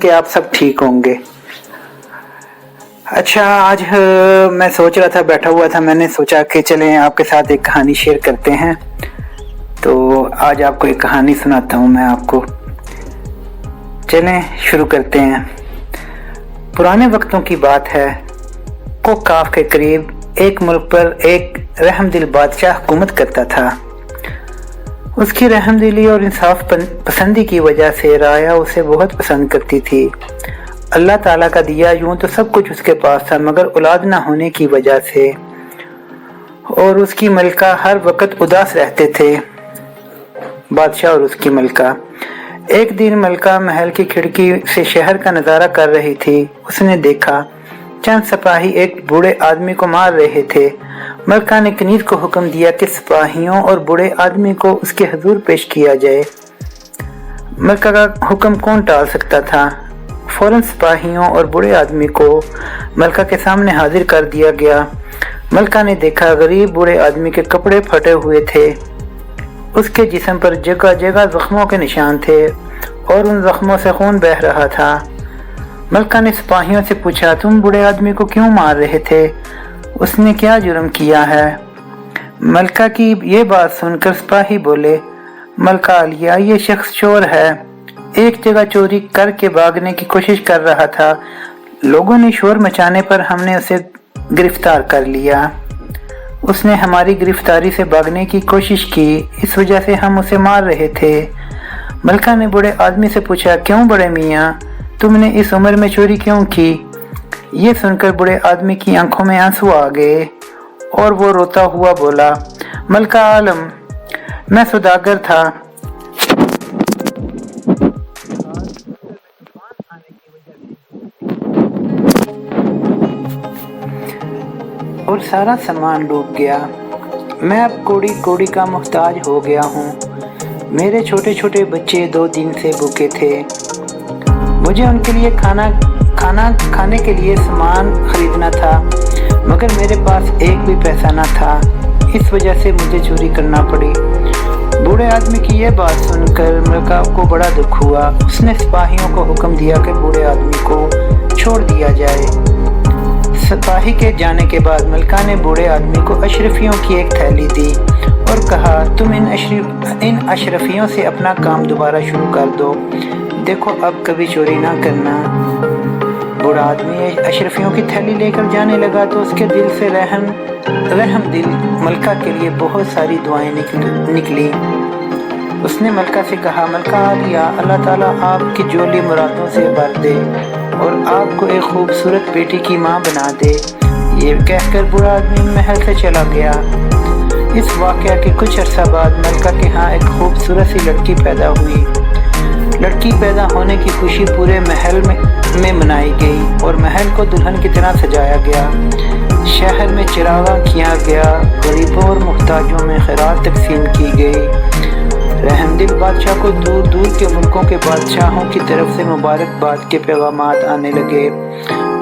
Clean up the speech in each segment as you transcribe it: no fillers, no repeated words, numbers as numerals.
कि आप सब ठीक होंगे। अच्छा, आज मैं सोच रहा था, बैठा हुआ था, मैंने सोचा कि चलें आपके साथ एक कहानी शेयर करते हैं। तो आज आपको एक कहानी सुनाता हूँ मैं आपको। चलें शुरू करते हैं। पुराने वक्तों की बात है। कोकाफ के करीब एक मुल्क पर एक रहमदिल बादशाह हुकूमत करता था। उसकी रहमदिली और इंसाफ पसंदी की वजह से राया उसे बहुत पसंद करती थी। अल्लाह ताला का दिया यूं तो सब कुछ उसके पास था, मगर औलाद ना होने की वजह से और उसकी मलका हर वक्त उदास रहते थे। बादशाह और उसकी मलका। एक दिन मलका महल की खिड़की से शहर का नज़ारा कर रही थी। उसने देखा चंद सिपाही एक बूढ़े आदमी को मार रहे थे। मलका ने कनीज को हुक्म दिया कि सिपाहियों और बूढ़े आदमी को उसके हुजूर पेश किया जाए। मलका का हुक्म कौन टाल सकता था। फौरन सिपाहियों और बूढ़े आदमी को मलका के सामने हाजिर कर दिया गया। मलका ने देखा गरीब बूढ़े आदमी के कपड़े फटे हुए थे। उसके जिस्म पर जगह जगह जख्मों के निशान थे और उन जख्मों से खून बह रहा था। मलका ने सिपाहियों से पूछा, तुम बूढ़े आदमी को क्यों मार रहे थे? उसने क्या जुर्म किया है? मलका की ये बात सुनकर सिपाही बोले, मलका आलिया, ये शख्स चोर है। एक जगह चोरी करके भागने की कोशिश कर रहा था। लोगों ने शोर मचाने पर हमने उसे गिरफ्तार कर लिया। उसने हमारी गिरफ्तारी से भागने की कोशिश की, इस वजह से हम उसे मार रहे थे। मलका ने बूढ़े आदमी से पूछा, क्यों बड़े मियाँ, तुमने इस उम्र में चोरी क्यों की? ये सुनकर बूढ़े आदमी की आंखों में आंसू आ गए और वो रोता हुआ बोला, मलका आलम, मैं सौदागर था। और सारा सामान डूब गया। मैं अब कोड़ी कोड़ी का मुहताज हो गया हूँ। मेरे छोटे छोटे बच्चे 2 दिन से भूखे थे। मुझे उनके लिए खाना खाने के लिए सामान खरीदना था, मगर मेरे पास एक भी पैसा न था। इस वजह से मुझे चोरी करना पड़ी। बूढ़े आदमी की यह बात सुनकर मलका को बड़ा दुख हुआ। उसने सिपाहियों को हुक्म दिया कि बूढ़े आदमी को छोड़ दिया जाए। सिपाही के जाने के बाद मलका ने बूढ़े आदमी को अशरफियों की एक थैली दी और कहा, तुम इन अशरफियों से अपना काम दोबारा शुरू कर दो। देखो, अब कभी चोरी ना करना। बूढ़ा आदमी अशरफियों की थैली लेकर जाने लगा तो उसके दिल से रहम दिल मलका के लिए बहुत सारी दुआएं निकली। उसने मलका से कहा, मलका आलिया, अल्लाह ताला आपकी जोली मुरादों से भर दे और आपको एक खूबसूरत बेटी की माँ बना दे। ये कहकर बूढ़ा आदमी महल से चला गया। इस वाक़या के कुछ अर्सा बाद मलका के यहाँ एक खूबसूरत सी लड़की पैदा हुई। लड़की पैदा होने की खुशी पूरे महल में मनाई गई और महल को दुल्हन की तरह सजाया गया। शहर में चिरागा किया गया। गरीबों और मुहताजों में खैरात तकसीम की गई। रहमदिल बादशाह को दूर दूर के मुल्कों के बादशाहों की तरफ से मुबारकबाद के पैगामात आने लगे।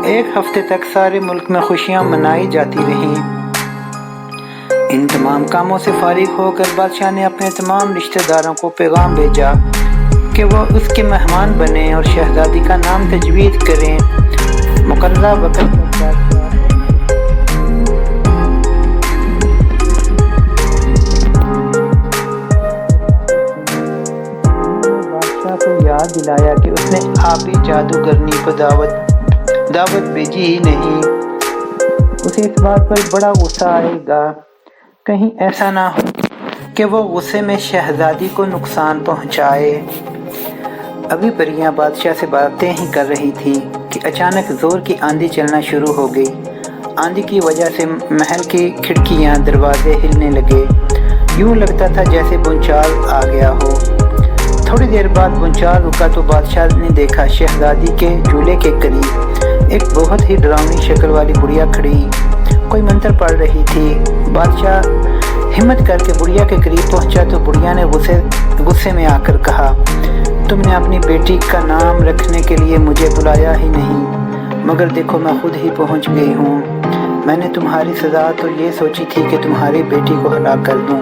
1 हफ्ते तक सारे मुल्क में खुशियाँ मनाई जाती रहीं। इन तमाम कामों से फारिग होकर बादशाह ने अपने तमाम रिश्तेदारों को पैगाम भेजा कि वो उसके मेहमान बने और शहजादी का नाम तजवीज़ करें। मुकर्ररा वक्त बादशाह को याद दिलाया कि उसने आप ही जादूगरनी को दावत भेजी ही नहीं। उसे इस बात पर बड़ा गुस्सा आएगा। कहीं ऐसा ना हो कि वो गुस्से में शहजादी को नुकसान पहुंचाए। अभी परियां बादशाह से बातें ही कर रही थी कि अचानक जोर की आंधी चलना शुरू हो गई। आंधी की वजह से महल की खिड़कियां, दरवाजे हिलने लगे। यूं लगता था जैसे भूचाल आ गया हो। थोड़ी देर बाद भूचाल रुका तो बादशाह ने देखा शहजादी के झूले के करीब एक बहुत ही डरावनी शक्ल वाली बुढ़िया खड़ी कोई मंत्र पढ़ रही थी। बादशाह हिम्मत करके बुढ़िया के करीब पहुंचा तो बुढ़िया ने गुस्से में आकर कहा, तुमने अपनी बेटी का नाम रखने के लिए मुझे बुलाया ही नहीं, मगर देखो मैं खुद ही पहुंच गई हूँ। मैंने तुम्हारी सज़ा तो ये सोची थी कि तुम्हारी बेटी को हलाक कर दूँ,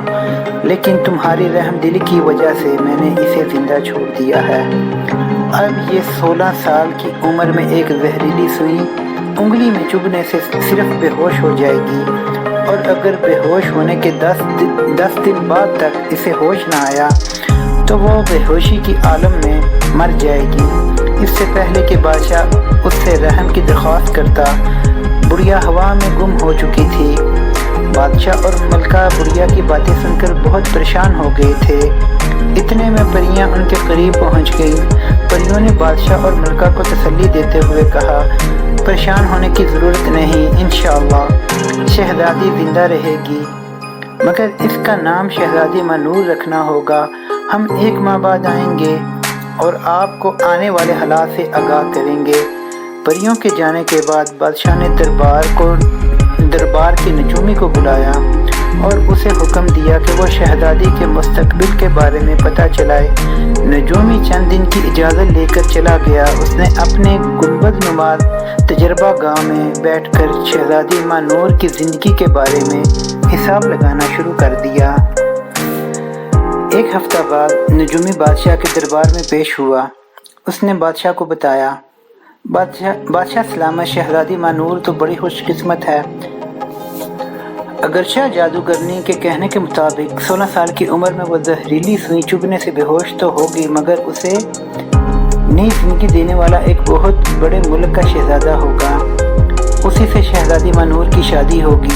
लेकिन तुम्हारी रहमदिली की वजह से मैंने इसे ज़िंदा छोड़ दिया है। اب یہ 16 سال کی عمر میں ایک زہریلی سوئی انگلی میں چبھنے سے صرف بے ہوش ہو جائے گی، اور اگر بے ہوش ہونے کے 10 دن بعد تک اسے ہوش نہ آیا تو وہ بے ہوشی کی عالم میں مر جائے گی۔ اس سے پہلے کہ بادشاہ اس سے رحم کی درخواست کرتا، بڑھیا ہوا میں گم ہو چکی تھی۔ بادشاہ اور ملکہ بڑھیا کی باتیں سن کر بہت پریشان ہو گئے تھے۔ اتنے میں پریاں ان کے قریب پہنچ گئیں۔ پریوں نے بادشاہ اور ملکہ کو تسلی دیتے ہوئے کہا، پریشان ہونے کی ضرورت نہیں، انشاءاللہ شہزادی زندہ رہے گی، مگر اس کا نام شہزادی مانور رکھنا ہوگا۔ ہم 1 ماہ بعد آئیں گے اور آپ کو آنے والے حالات سے آگاہ کریں گے۔ پریوں کے جانے کے بعد بادشاہ نے دربار کی نجومی کو بلایا اور اسے حکم دیا کہ وہ شہزادی کے مستقبل کے بارے میں پتہ چلائے۔ نجومی چند دن کی اجازت لے کر چلا گیا۔ اس نے اپنے گنبد نما تجربہ گاہ میں بیٹھ کر شہزادی مانور کی زندگی کے بارے میں حساب لگانا شروع کر دیا۔ 1 ہفتہ بعد نجومی بادشاہ کے دربار میں پیش ہوا۔ اس نے بادشاہ کو بتایا، بادشاہ سلامت، شہزادی مانور تو بڑی خوش قسمت ہے۔ اگرچہ جادوگرنی کے کہنے کے مطابق 16 سال کی عمر میں وہ زہریلی سوئی چبھنے سے بے ہوش تو ہوگی، مگر اسے نئی زندگی دینے والا ایک بہت بڑے ملک کا شہزادہ ہوگا۔ اسی سے شہزادی مانور کی شادی ہوگی،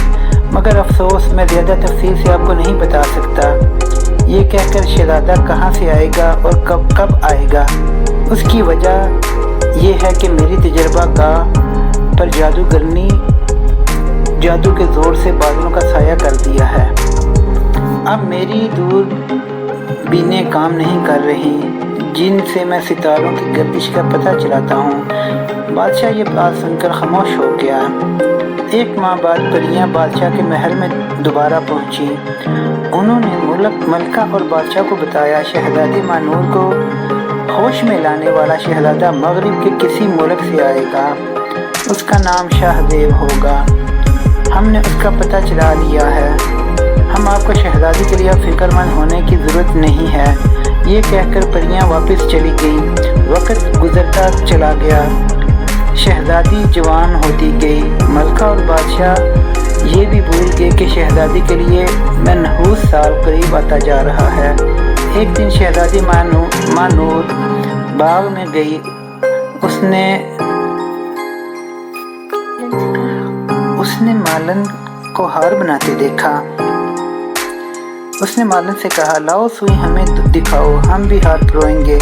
مگر افسوس میں زیادہ تفصیل سے آپ کو نہیں بتا سکتا۔ یہ کہہ کر شہزادہ کہاں سے آئے گا اور کب آئے گا، اس کی وجہ یہ ہے کہ میری تجربہ گاہ پر جادوگرنی جادو کے زور سے بادلوں کا سایہ کر دیا ہے۔ اب میری دور بینیں کام نہیں کر رہی جن سے میں ستاروں کی گردش کا پتہ چلاتا ہوں۔ بادشاہ یہ بات سن کر خاموش ہو گیا۔ 1 ماہ بعد پریاں بادشاہ کے محل میں دوبارہ پہنچی۔ انہوں نے ملکہ اور بادشاہ کو بتایا، شہزادی مانور کو ہوش میں لانے والا شہزادہ مغرب کے کسی ملک سے آئے گا۔ اس کا نام شاہ زیب ہوگا۔ ہم نے اس کا پتہ چلا لیا ہے۔ ہم آپ کو شہزادی کے لیے فکر مند ہونے کی ضرورت نہیں ہے۔ یہ کہہ کر پریاں واپس چلی گئیں۔ وقت گزرتا چلا گیا، شہزادی جوان ہوتی گئی۔ ملکہ اور بادشاہ یہ بھی بھول گئے کہ شہزادی کے لیے منحوس سال قریب آتا جا رہا ہے۔ ایک دن شہزادی مانور باغ میں گئی۔ اس نے مالن کو ہار بناتے دیکھا۔ اس نے مالن سے کہا، لاؤ سوئی ہمیں دکھاؤ، ہم بھی ہار پروئیں گے۔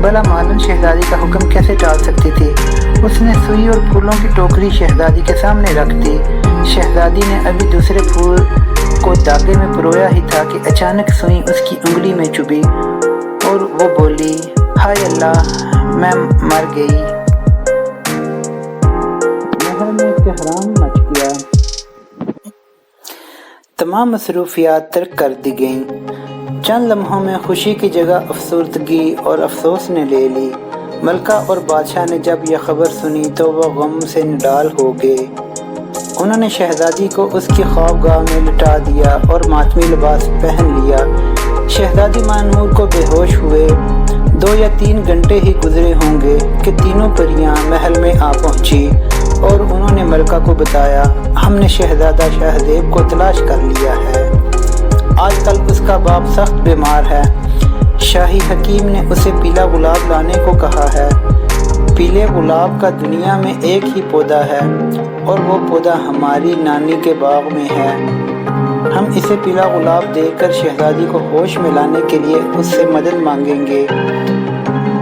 بھلا مالن شہزادی کا حکم کیسے ٹال سکتی تھی؟ اس نے سوئی اور پھولوں کی ٹوکری شہزادی کے سامنے رکھ دی۔ شہزادی نے ابھی دوسرے پھول کو دھاگے میں پرویا ہی تھا کہ اچانک سوئی اس کی انگلی میں چبھی اور وہ بولی، ہائے اللہ، میں مر گئی۔ محل میں کوہرام مچ گیا۔ تمام مصروفیات ترک کر دی گئیں۔ چند لمحوں میں خوشی کی جگہ افسردگی اور افسوس نے لے لی۔ ملکہ اور بادشاہ نے جب یہ خبر سنی تو وہ غم سے نڈال ہو گئے۔ انہوں نے شہزادی کو اس کی خوابگاہ میں لٹا دیا اور ماتمی لباس پہن لیا۔ شہزادی مانور کو بے ہوش ہوئے 2 یا 3 گھنٹے ہی گزرے ہوں گے کہ تینوں پریاں محل میں آ پہنچی اور انہوں نے ملکہ کو بتایا، ہم نے شہزادہ شاہ زیب کو تلاش کر لیا ہے۔ آج کل اس کا باپ سخت بیمار ہے۔ شاہی حکیم نے اسے پیلا گلاب لانے کو کہا ہے۔ پیلے گلاب کا دنیا میں ایک ہی پودا ہے اور وہ پودا ہماری نانی کے باغ میں ہے۔ ہم اسے پیلا گلاب دے کر شہزادی کو ہوش میں لانے کے لیے اس سے مدد مانگیں گے۔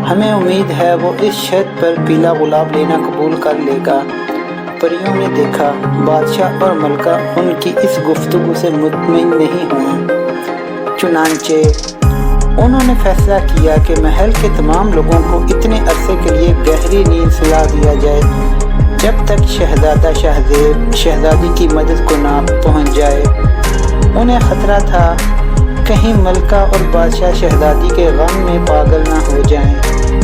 ہمیں امید ہے وہ اس شرط پر پیلا گلاب لینا قبول کر لے گا۔ پریوں نے دیکھا بادشاہ اور ملکہ ان کی اس گفتگو سے مطمئن نہیں ہوئے۔ چنانچہ انہوں نے فیصلہ کیا کہ محل کے تمام لوگوں کو اتنے عرصے کے لیے گہری نیند سلا دیا جائے جب تک شہزادہ شاہ زیب شہزادی کی مدد کو نہ پہنچ جائے۔ انہیں خطرہ تھا کہیں ملکہ اور بادشاہ شہزادی کے غم میں پاگل نہ ہو جائیں۔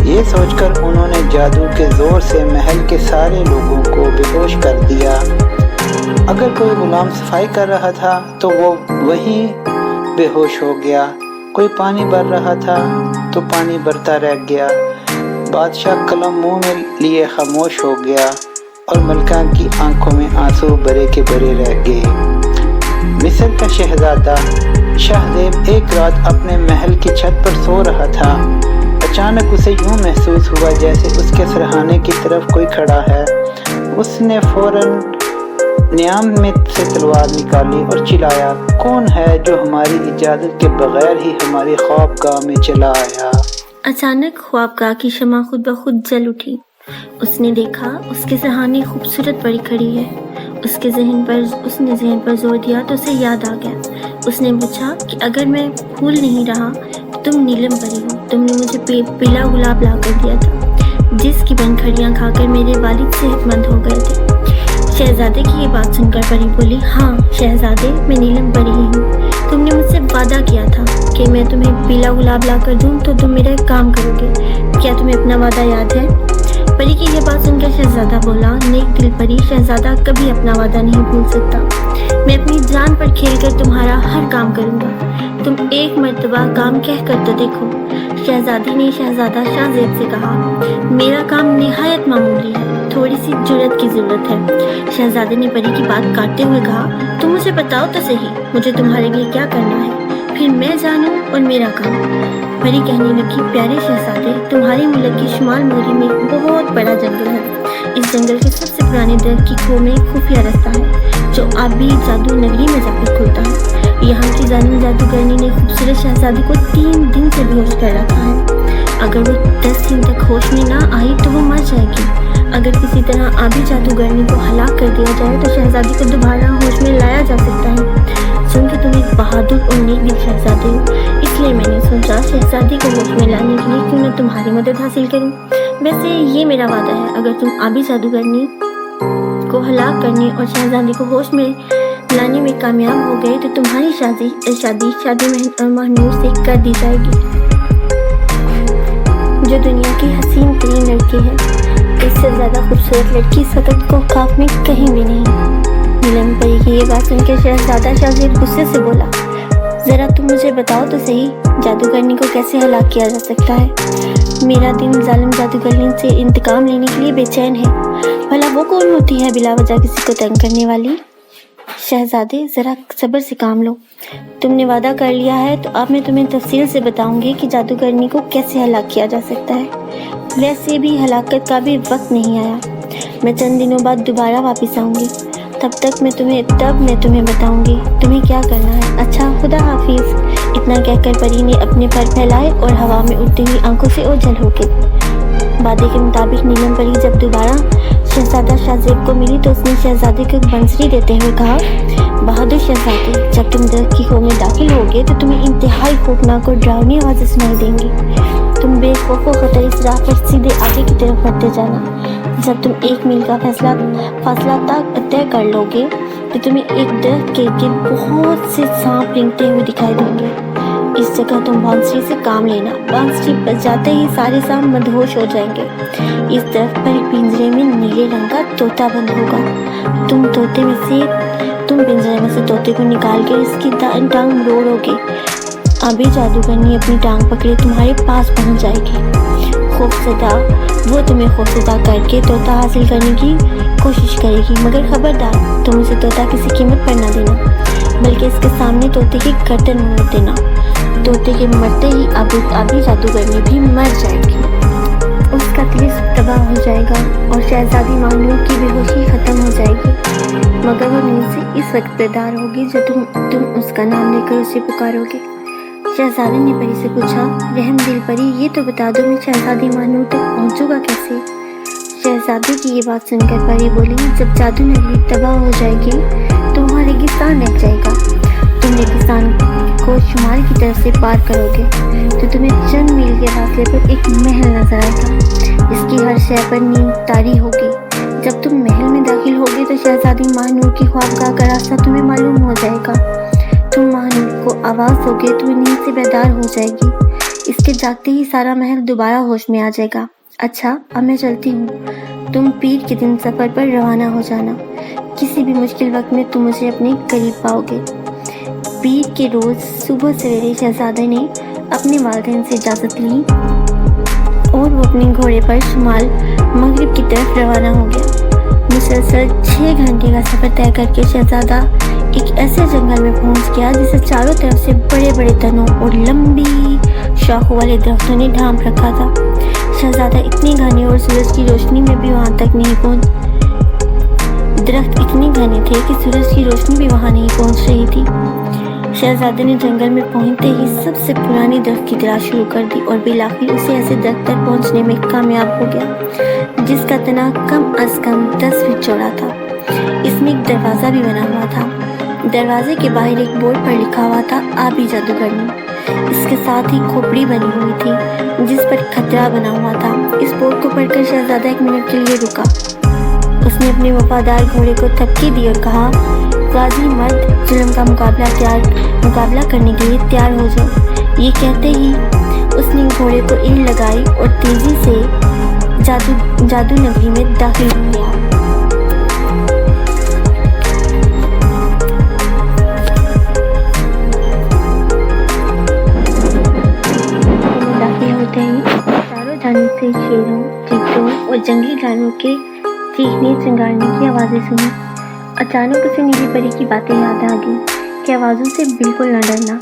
یہ سوچ کر انہوں نے جادو کے زور سے محل کے سارے لوگوں کو بے ہوش کر دیا۔ اگر کوئی غلام صفائی کر رہا تھا تو وہ وہیں بے ہوش ہو گیا، کوئی پانی بھر رہا تھا تو پانی بھرتا رہ گیا، بادشاہ قلم منہ میں لیے خاموش ہو گیا اور ملکہ کی آنکھوں میں آنسو برے کے برے رہ گئے۔ مصر کا شہزادہ شاہ زیب ایک رات اپنے محل کی چھت پر سو رہا تھا۔ اچانک اسے یوں محسوس ہوا جیسے اس کے سرہانے کی طرف کوئی کھڑا ہے۔ اس نے فوراً نیام میں سے تلوار نکالی اور چلایا، کون ہے جو ہماری اجازت کے بغیر ہی ہماری خوابگاہ میں چلا آیا؟ اچانک خوابگاہ کی شمع خود بخود جل اٹھی۔ اس نے دیکھا اس کے سرہانے خوبصورت پری کھڑی ہے۔ اس نے ذہن پر زور دیا تو اسے یاد آ گیا۔ اس نے پوچھا کہ اگر میں بھول نہیں رہا تو تم نیلم پری ہو، تم نے مجھے پیلا گلاب لا کر دیا تھا جس کی پنکھڑیاں کھا کر میرے والد صحت مند ہو گئے تھے۔ شہزادے کی یہ بات سن کر پری بولی، ہاں شہزادے، میں نیلم پری ہی ہوں۔ تم نے مجھ سے وعدہ کیا تھا کہ میں تمہیں پیلا گلاب لا کر دوں تو تم میرا ایک کام کرو گے، کیا تمہیں اپنا وعدہ یاد ہے؟ پری کی یہ بات سن کر شہزادہ بولا، نیک دل پری، شہزادہ کبھی اپنا وعدہ نہیں بھول سکتا۔ میں اپنی جان پر کھیل کر تمہارا ہر کام کروں گا، تم ایک مرتبہ کام کہہ کر تو دیکھو۔ شہزادی نے شہزادہ شاہ زیب سے کہا، میرا کام نہایت معمولی ہے، تھوڑی سی جرأت کی ضرورت ہے۔ شہزادے نے پری کی بات کاٹتے ہوئے کہا، تم مجھے بتاؤ تو صحیح، مجھے تمہارے لیے کیا کرنا ہے، پھر میں جانوں اور میرا کام۔ پری کہنے لگی، پیارے شہزادے، تمہارے ملک کی شمال موری میں ایک بہت بڑا جنگل ہے۔ اس جنگل کے سب سے پرانے درخت کی کھو میں ایک خفیہ رستہ ہے جو آبی جادو نگری میں جا کر کھلتا ہے۔ یہاں کی ظالم جادوگرنی نے خوبصورت شہزادی کو 3 دن سے بے ہوش کر رکھا ہے۔ اگر وہ 10 دن تک ہوش میں نہ آئی تو وہ مر جائے گی۔ اگر کسی طرح آبی جادوگرنی کو ہلاک کر دیا جائے تو شہزادی کو دوبارہ ہوش میں لایا جا سکتا ہے۔ چونکہ تم ایک بہادر اور نیک دل شہزادے ہو، اس لیے میں نے سوچا شہزادی کو ہوش میں لانے کے لیے کیوں نہ تمہاری مدد حاصل کروں۔ ویسے یہ میرا وعدہ ہے، اگر تم آبی جادوگرنی کو ہلاک کرنے اور شہزادی کو ہوش میں لانے میں کامیاب ہو گئے تو تمہاری شادی مہنور سے کر دی جائے گی، جو دنیا کی حسین ترین لڑکی ہے۔ اس سے زیادہ خوبصورت لڑکی اس وقت کو کاف میں کہیں بھی نہیں۔ نیلم پری کی یہ بات سن کے شہزادہ شاہ زیب غصے سے بولا، ذرا تم مجھے بتاؤ تو صحیح، جادوگرنی کو کیسے ہلاک کیا جا سکتا ہے؟ میرا دل ظالم جادوگرنی سے انتقام لینے کے لیے بے چین ہے۔ بھلا وہ کون ہوتی ہے بلا وجہ کسی کو تنگ کرنے والی؟ شہزادے، ذرا صبر سے کام لو، تم نے وعدہ کر لیا ہے تو اب میں تمہیں تفصیل سے بتاؤں گی کہ جادوگرنی کو کیسے ہلاک کیا جا سکتا ہے۔ ویسے بھی ہلاکت کا بھی وقت نہیں آیا، میں چند دنوں بعد دوبارہ واپس آؤں گی، تب میں تمہیں بتاؤں گی تمہیں کیا کرنا ہے۔ اچھا، خدا حافظ۔ اتنا کہہ کر پری نے اپنے پر پھیلائے اور ہوا میں اڑتی ہوئی آنکھوں سے اوجھل ہو گئی۔ وعدے کے مطابق نیلم پری جب دوبارہ شہزادہ شاہ زیب کو ملی تو اس نے شہزادے کو ایک بنسری دیتے ہوئے کہا، بہادر شہزادے، جب تم درخت کی کھو میں داخل ہوگے تو تمہیں انتہائی خوفناک اور ڈراؤنی آوازیں سنائی دیں گی۔ تم بے خوف و خطر اس راہ پر سیدھے آگے کی طرف بڑھتے جانا۔ جب تم 1 میل کا فاصلہ طے کر لو گے تو تمہیں ایک درخت کے گرد بہت سے سانپ رینگتے ہوئے دکھائی دیں گے۔ اس جگہ تم بانسری سے کام لینا، بانسری بجاتے ہی سارے سانپ مدہوش ہو جائیں گے۔ اس درخت پر ایک پنجرے میں نیلے رنگ کا طوطا بند ہوگا، تم پنجرے میں سے طوطے کو نکال کے اس کی ٹانگ مروڑو گے۔ آبی جادوگرنی اپنی ٹانگ پکڑے تمہارے پاس پہنچ جائے گی۔ وہ تمہیں خوفزدہ کر کے طوطا حاصل کرنے کی کوشش کرے گی، مگر خبردار، تم اسے طوطا کسی قیمت پر نہ دینا، بلکہ اس کے سامنے طوطے کی گردن موڑ دینا۔ طوطے کے مرتے ہی آبی جادوگرنی بھی مر جائے گی، اس کا طلسم تباہ ہو جائے گا اور شہزادی مانور کی بے ہوشی ختم ہو جائے گی، مگر وہ نیند سے اس وقت بیدار ہوگی جب تم اس کا نام لے کر اسے پکارو گے۔ شہزادے نے پری سے پوچھا، رحم دل پری، یہ تو بتا دو میں شہزادی مانور تک پہنچوں گا کیسے؟ شہزادے کی یہ بات سن کر پری بولی، جب جادو نگری تباہ ہو جائے گی تو وہاں ریگستان رہ جائے گا، تم ریگستان کو شمال کی طرف سے پار کرو گے تو تمہیں چند میل کے فاصلے پر ایک محل نظر آئے گا، اس کی ہر شے پر نیم تاری ہوگی۔ جب تم محل میں داخل ہوگے تو شہزادی ماہنور کی خوابگاہ کا راستہ تمہیں معلوم ہو جائے گا، تم ماہنور کو آواز ہوگے تو وہ نیند سے بیدار ہو جائے گی، اس کے جاگتے ہی سارا محل دوبارہ ہوش میں آ جائے گا۔ اچھا، اب میں چلتی ہوں، تم پیر کے دن سفر پر روانہ ہو جانا، کسی بھی مشکل وقت میں تم مجھے اپنے قریب پاؤ گے۔ پیر کے روز صبح سویرے شہزادے نے اپنے والدین سے اجازت لی और वो अपने घोड़े पर शुमाल मगरिब की तरफ रवाना हो गया। मुसलसल 6 घंटे का सफर तय करके शहजादा एक ऐसे जंगल में पहुंच गया जिसे चारों तरफ से बड़े बड़े तनों और लंबी शाखों वाले दरख्तों ने ढांप रखा था। शहजादा इतने घने और सूरज की रोशनी में भी वहां तक नहीं पहुंच दरख्त इतने घने थे कि सूरज की रोशनी भी वहां नहीं पहुंच रही थी। शहजादे ने जंगल में पहुंचते ही सबसे पुरानी दरख्त की तलाश शुरू कर दी और बिलाखिर उसे ऐसे दरख्त तक पहुंचने में कामयाब हो गया जिसका तना कम अज कम 10 फीट चौड़ा था। इसमें एक दरवाजा भी बना हुआ था। दरवाजे के बाहर एक बोर्ड पर लिखा हुआ था आबी जादूगरनी। इसके साथ ही खोपड़ी बनी हुई थी जिस पर खतरा बना हुआ था। इस बोर्ड को पढ़कर शहजादा 1 मिनट के लिए रुका। उसने अपने वफादार घोड़े को थपकी दी और कहा, गाजी मर्द जुल्म का मुकाबला करने के लिए तैयार हो जाओ। ये कहते ही उसने घोड़े को ईड़ लगाई और तेजी से जादू नगरी में दाखिल हो गया। दाखिल होते ही चारों जानिब से शेरों, चीतों और जंगली जानवरों के चीखने चिंगारने की आवाजें सुनी। अचानक उसे नीली परी की बातें याद आ गई कि आवाज़ों से बिल्कुल न डरना।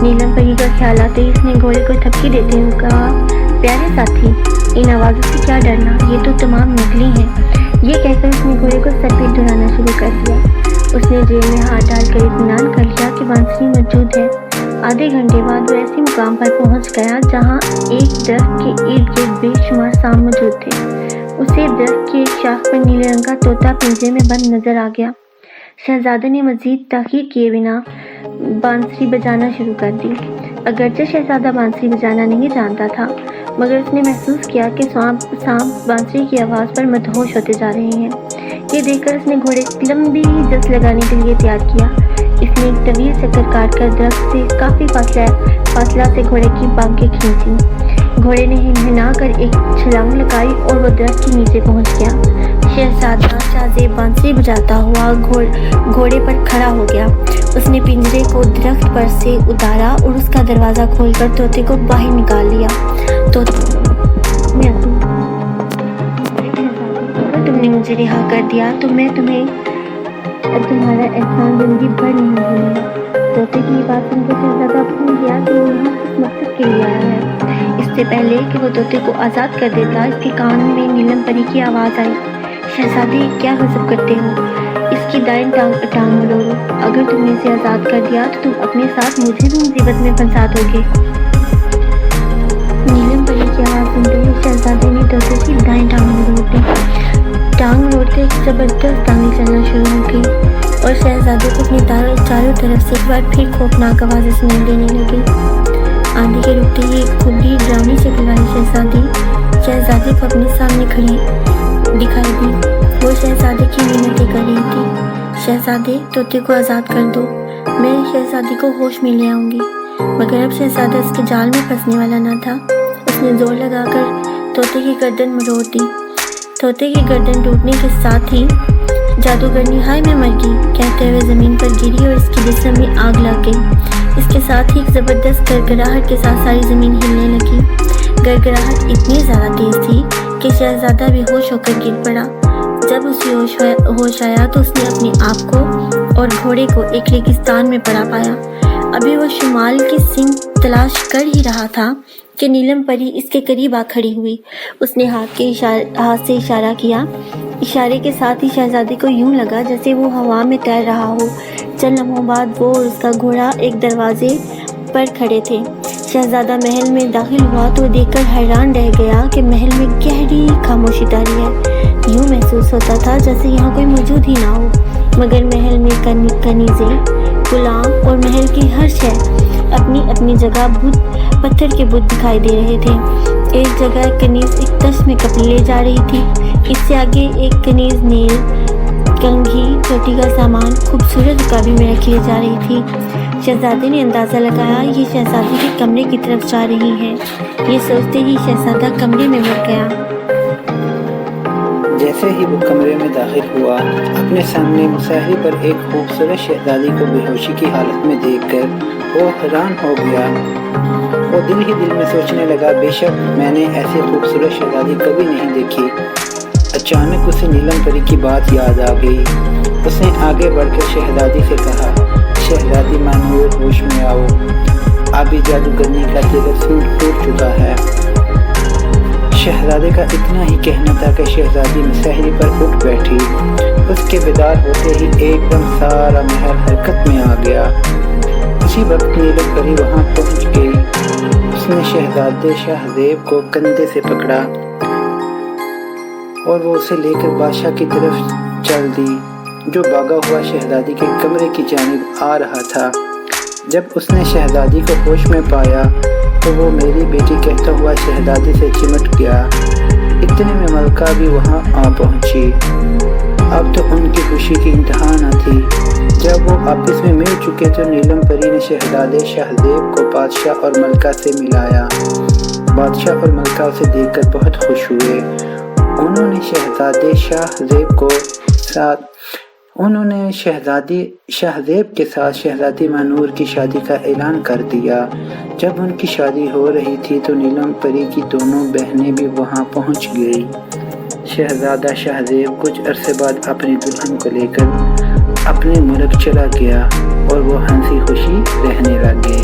नीलम परी का ख्याल आते ही उसने घोड़े को थपकी देते हुए कहा, प्यारे साथी, इन आवाज़ों से क्या डरना, ये तो तमाम नकली हैं। ये कहकर उसने घोड़े को सर पे दौड़ाना शुरू कर दिया। उसने जेब में हाथ डालकर इत्मीनान कर लिया कि बांसुरी मौजूद है। आधे घंटे बाद वो ऐसे मुकाम पर पहुंच गया जहां एक दरख्त के इर्द गिर्द बेशुमार सांप मौजूद थे। उसे दरख्त की एक शाख पर नीले रंग का तोता पिंजरे में बंद नजर आ गया। शहजादे ने मजीद ताखीर किए बिना बांसुरी बजाना शुरू कर दी। अगरचे शहजादा बांसुरी बजाना नहीं जानता था, मगर उसने महसूस किया कि सांप बांसुरी की आवाज़ पर मदहोश होते जा रहे हैं। ये देखकर उसने घोड़े की लंबी जस लगाने के लिए तैयार किया। इसने एक तवील चक्कर काटकर दरख्त से काफ़ी फासला से घोड़े की बांकें खींची। घोड़े ने हिनहिना कर एक छलांग लगाई और वो दरख्त के नीचे पहुंच गया। शहजादा शाहजेब बांसुरी बजाता हुआ घोड़े पर खड़ा हो गया। उसने पिंजरे को दरख्त पर से उतारा और उसका दरवाज़ा खोलकर तोते को बाहर निकाल लिया। अगर तुमने मुझे रिहा कर दिया तो मैं तुम्हारा एहसान जिंदगी भर नहीं भूलूंगा। तोते की बात सुनकर शहजादा भूल गया कि वो यहाँ किस मकसद के लिए आया है। इससे पहले कि वो तोते को आज़ाद कर देता, इसके कान में नीलम परी की आवाज़ आई, शहजादी क्या गज़ब करते हो, इसकी दाएं टांग मरोड़ो। अगर तुमने इसे आज़ाद कर दिया तो तुम अपने साथ मुझे भी मुसीबत में फंसा दोगे। नीलम परी की आवाज़ सुनते ही शहजादे ने तोते की दाएं टांग मरोड़ दी। टांग मरोड़ते एक ज़बरदस्त टांगें चलना शुरू हो गई और शहजादे को अपनी चारों तरफ से एक बार फिर खौफनाक आवाज़ें सुनाई देने लगी। आंधी के रुकते ही एक खुली डरावनी शक्ल वाली शहजादे को अपने सामने खड़ी दिखाई दी। वो शहजादे की मिन्नतें कर रही थी, शहजादे तोते को आज़ाद कर दो, मैं शहजादी को होश में ले आऊँगी। मगर अब शहजादा इसके जाल में फंसने वाला न था। उसने जोर लगाकर तोते की गर्दन मरोड़ दी। तोते की गर्दन टूटने के साथ ही जादूगरनी हाय मैं मर गई कहते हुए ज़मीन पर गिरी और इसकी जिस्म में आग लग गई। इसके साथ ही एक ज़बरदस्त गड़गड़ाहट के साथ सारी ज़मीन हिलने लगी। गड़गड़ाहट इतनी ज़्यादा तेज़ थी कि शहजादा बेहोश होकर गिर पड़ा। जब उसे होश आया तो उसने अपने आप को और घोड़े को एक रेगिस्तान में पड़ा पाया। अभी वो शुमाल की सींग तलाश कर ही रहा था कि नीलम परी इसके करीब आ खड़ी हुई। उसने हाथ से इशारा किया। इशारे के साथ ही शहजादे को यूं लगा जैसे वो हवा में तैर रहा हो। चंद लम्हों बाद वो और उसका घोड़ा एक दरवाजे पर खड़े थे। शहजादा महल में दाखिल हुआ तो देखकर हैरान रह गया कि महल में गहरी खामोशी तारी है। यूं महसूस होता था जैसे यहाँ कोई मौजूद ही ना हो, मगर महल में कनीज़ें, गुलाम और महल की हर शय अपनी अपनी जगह पत्थर के बुत दिखाई दे रहे थे। एक जगह कनीज़ एक तश्त में कपड़े ले जा रही थी। इससे आगे एक कनीज़ नील कंघी चोटी का सामान खूबसूरत रकाबी में रखी जा रही थी। शहजादे ने अंदाज़ा लगाया ये शहजादी के कमरे की तरफ जा रही है। ये सोचते ही शहजादा कमरे में मर गया। जैसे ही वो कमरे में दाखिल हुआ, अपने सामने मुसाहरी पर एक खूबसूरत शहजादी को बेहोशी की हालत में देखकर वो हैरान हो गया। वो दिल ही दिल में सोचने लगा, बेशक मैंने ऐसी खूबसूरत शहजादी कभी नहीं देखी। अचानक उसे नीलम परी की बात याद आ गई। उसने आगे बढ़कर शहजादी से कहा, शहजादी मानूर, होश में आओ, अभी जादूगरनी का तिलस्म टूट चुका है। शहजादे का इतना ही कहना था कि शहजादी मुसाहरी पर उठ बैठी। उसके बेदार होते ही एकदम सारा महल हरकत में आ गया। उसी वक्त नीलम परी वहां पहुंच गई। उसने शहजादे शाहज़ेब को कंधे से पकड़ा और वो उसे लेकर बादशाह की तरफ चल दी, जो भागा हुआ शहजादी के कमरे की जानिब आ रहा था। जब उसने शहजादी को होश में पाया तो वो मेरी बेटी कहता हुआ शहजादी से चिमट गया। इतने में मलका भी वहां आ पहुंची। अब तो उनकी खुशी की इंतहा न थी। जब वो आपस में मिल चुके तो नीलम परी ने शहजादे शाहज़ेब को बादशाह और मलका से मिलाया। बादशाह और मलका उसे देखकर बहुत खुश हुए। उन्होंने शहजादे शाहज़ेब के साथ शहजादी मानूर की शादी का ऐलान कर दिया। जब उनकी शादी हो रही थी तो नीलम परी की दोनों बहनें भी वहां पहुंच गई। शहजादा शाहज़ेब कुछ अरसे बाद अपनी दुल्हन को लेकर अपने मुल्क चला गया और वो हंसी खुशी रहने लगे।